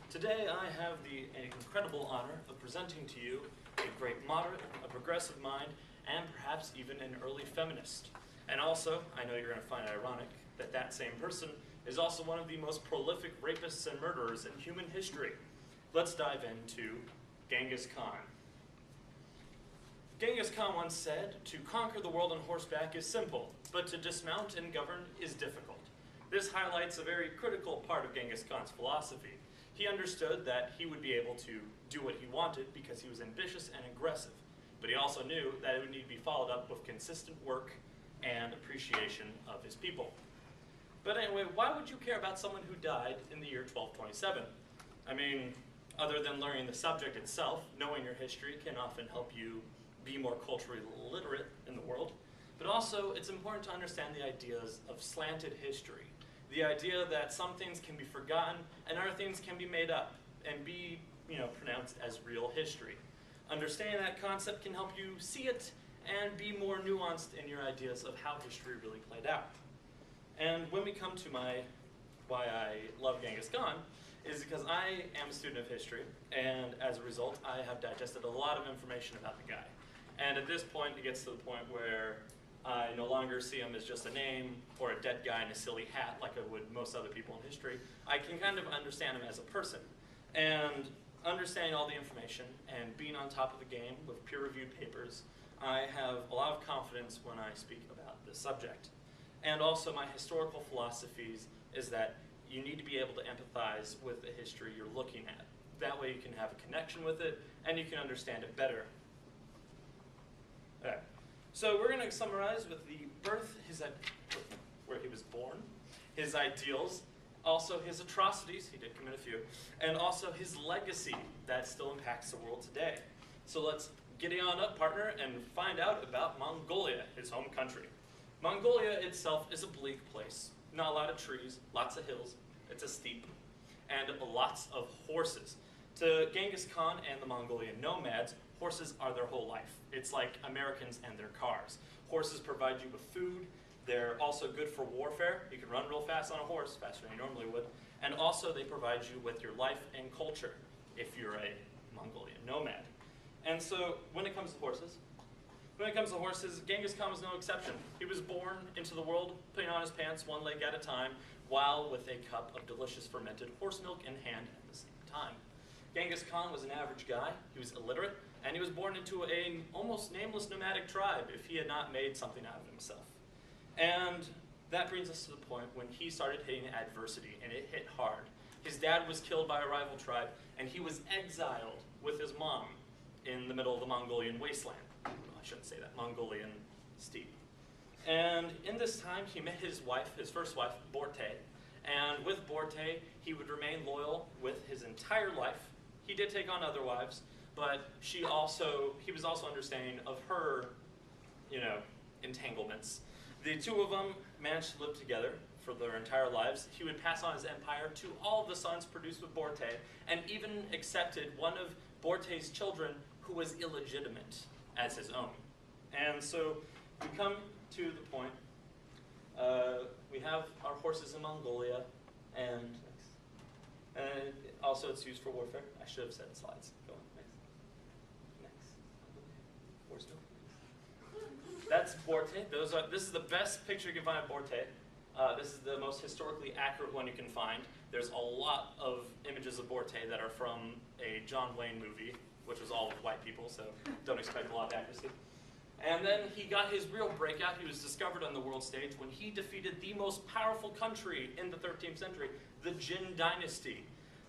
Today I have the incredible honor of presenting to you a great moderate, a progressive mind, and perhaps even an early feminist. And also, I know you're going to find it ironic that that same person is also one of the most prolific rapists and murderers in human history. Let's dive into Genghis Khan. Genghis Khan once said, "To conquer the world on horseback is simple, but to dismount and govern is difficult." This highlights a very critical part of Genghis Khan's philosophy. He understood that he would be able to do what he wanted because he was ambitious and aggressive, but he also knew that it would need to be followed up with consistent work and appreciation of his people. But anyway, why would you care about someone who died in the year 1227? I mean, other than learning the subject itself, knowing your history can often help you be more culturally literate in the world, but also it's important to understand the ideas of slanted history. The idea that some things can be forgotten and other things can be made up and be, pronounced as real history. Understanding that concept can help you see it and be more nuanced in your ideas of how history really played out. And when we come to why I love Genghis Khan, is because I am a student of history, and as a result, I have digested a lot of information about the guy. And at this point, it gets to the point where I no longer see him as just a name or a dead guy in a silly hat like I would most other people in history. I can kind of understand him as a person. And understanding all the information and being on top of the game with peer-reviewed papers, I have a lot of confidence when I speak about this subject. And also my historical philosophies is that you need to be able to empathize with the history you're looking at. That way you can have a connection with it and you can understand it better. Okay. So we're going to summarize with the birth, where he was born, his ideals, also his atrocities, he did commit a few, and also his legacy that still impacts the world today. So let's giddy on up, partner, and find out about Mongolia, his home country. Mongolia itself is a bleak place. Not a lot of trees, lots of hills, it's a steppe, and lots of horses. To Genghis Khan and the Mongolian nomads, horses are their whole life. It's like Americans and their cars. Horses provide you with food. They're also good for warfare. You can run real fast on a horse, faster than you normally would. And also they provide you with your life and culture if you're a Mongolian nomad. And so when it comes to horses, Genghis Khan was no exception. He was born into the world putting on his pants one leg at a time, while with a cup of delicious fermented horse milk in hand at the same time. Genghis Khan was an average guy. He was illiterate, and he was born into an almost nameless nomadic tribe if he had not made something out of himself. And that brings us to the point when he started hitting adversity, and it hit hard. His dad was killed by a rival tribe, and he was exiled with his mom in the middle of the Mongolian wasteland. I shouldn't say that, Mongolian steppe. And in this time, he met his wife, his first wife, Borte. And with Borte, he would remain loyal with his entire life. He did take on other wives, but he was also understanding of her, entanglements. The two of them managed to live together for their entire lives. He would pass on his empire to all of the sons produced with Borte, and even accepted one of Borte's children who was illegitimate as his own. And so we come to the point, we have our horses in Mongolia, and also it's used for warfare. I should have said slides. Go on, next. Where's no? That's Borte. This is the best picture you can find of Borte. This is the most historically accurate one you can find. There's a lot of images of Borte that are from a John Wayne movie, which was all with white people, so don't expect a lot of accuracy. And then he got his real breakout. He was discovered on the world stage when he defeated the most powerful country in the 13th century, the Jin Dynasty.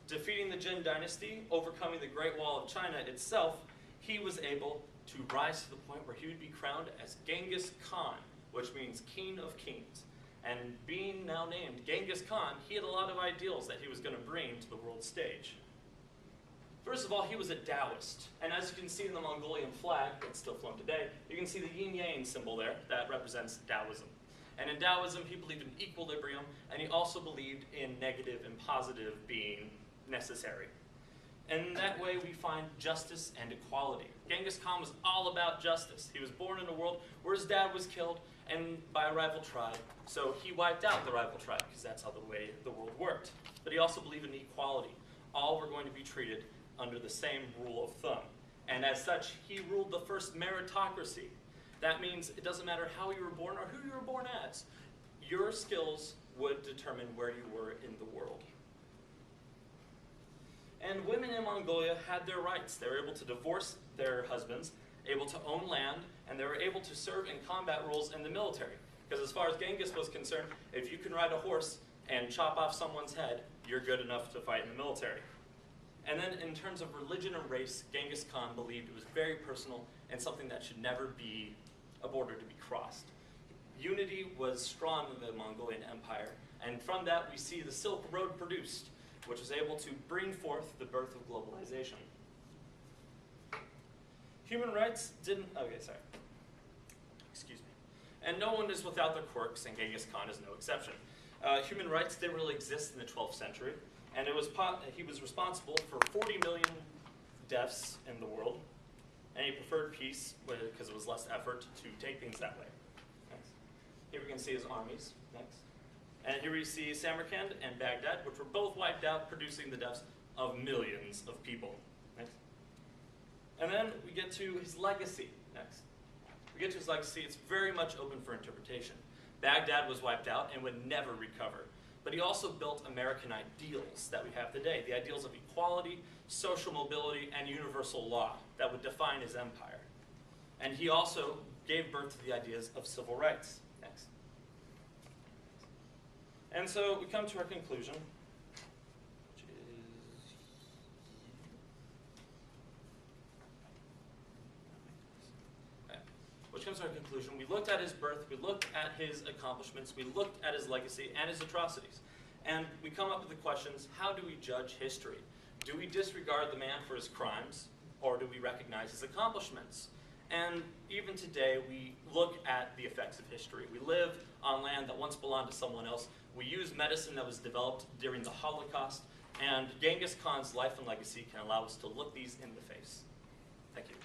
Defeating the Jin Dynasty, overcoming the Great Wall of China itself, he was able to rise to the point where he would be crowned as Genghis Khan, which means King of Kings. And being now named Genghis Khan, he had a lot of ideals that he was going to bring to the world stage. First of all, he was a Taoist, and as you can see in the Mongolian flag, that's still flown today, you can see the yin-yang symbol there, that represents Taoism. And in Taoism, he believed in equilibrium, and he also believed in negative and positive being necessary. And that way we find justice and equality. Genghis Khan was all about justice. He was born in a world where his dad was killed and by a rival tribe, so he wiped out the rival tribe, because that's how the way the world worked. But he also believed in equality. all were going to be treated under the same rule of thumb. And as such, he ruled the first meritocracy. That means it doesn't matter how you were born or who you were born as. Your skills would determine where you were in the world. And women in Mongolia had their rights. They were able to divorce their husbands, able to own land, and they were able to serve in combat roles in the military. Because as far as Genghis was concerned, if you can ride a horse and chop off someone's head, you're good enough to fight in the military. And then in terms of religion and race, Genghis Khan believed it was very personal and something that should never be a border to be crossed. Unity was strong in the Mongolian Empire, and from that we see the Silk Road produced, which was able to bring forth the birth of globalization. Human rights didn't, excuse me. And no one is without their quirks, and Genghis Khan is no exception. Human rights didn't really exist in the 12th century, and he was responsible for 40 million deaths in the world, and he preferred peace because it was less effort to take things that way. Next. Here we can see his armies. Next. And here we see Samarkand and Baghdad, which were both wiped out, producing the deaths of millions of people. Next. And then we get to his legacy. Next. We get to his legacy. It's very much open for interpretation. Baghdad was wiped out and would never recover. But he also built American ideals that we have today, the ideals of equality, social mobility, and universal law that would define his empire. And he also gave birth to the ideas of civil rights. Next. And so we come to our conclusion, which comes to our conclusion. We looked at his birth, we looked at his accomplishments, we looked at his legacy and his atrocities. And we come up with the questions, how do we judge history? Do we disregard the man for his crimes, or do we recognize his accomplishments? And even today, we look at the effects of history. We live on land that once belonged to someone else. We use medicine that was developed during the Holocaust, and Genghis Khan's life and legacy can allow us to look these in the face. Thank you.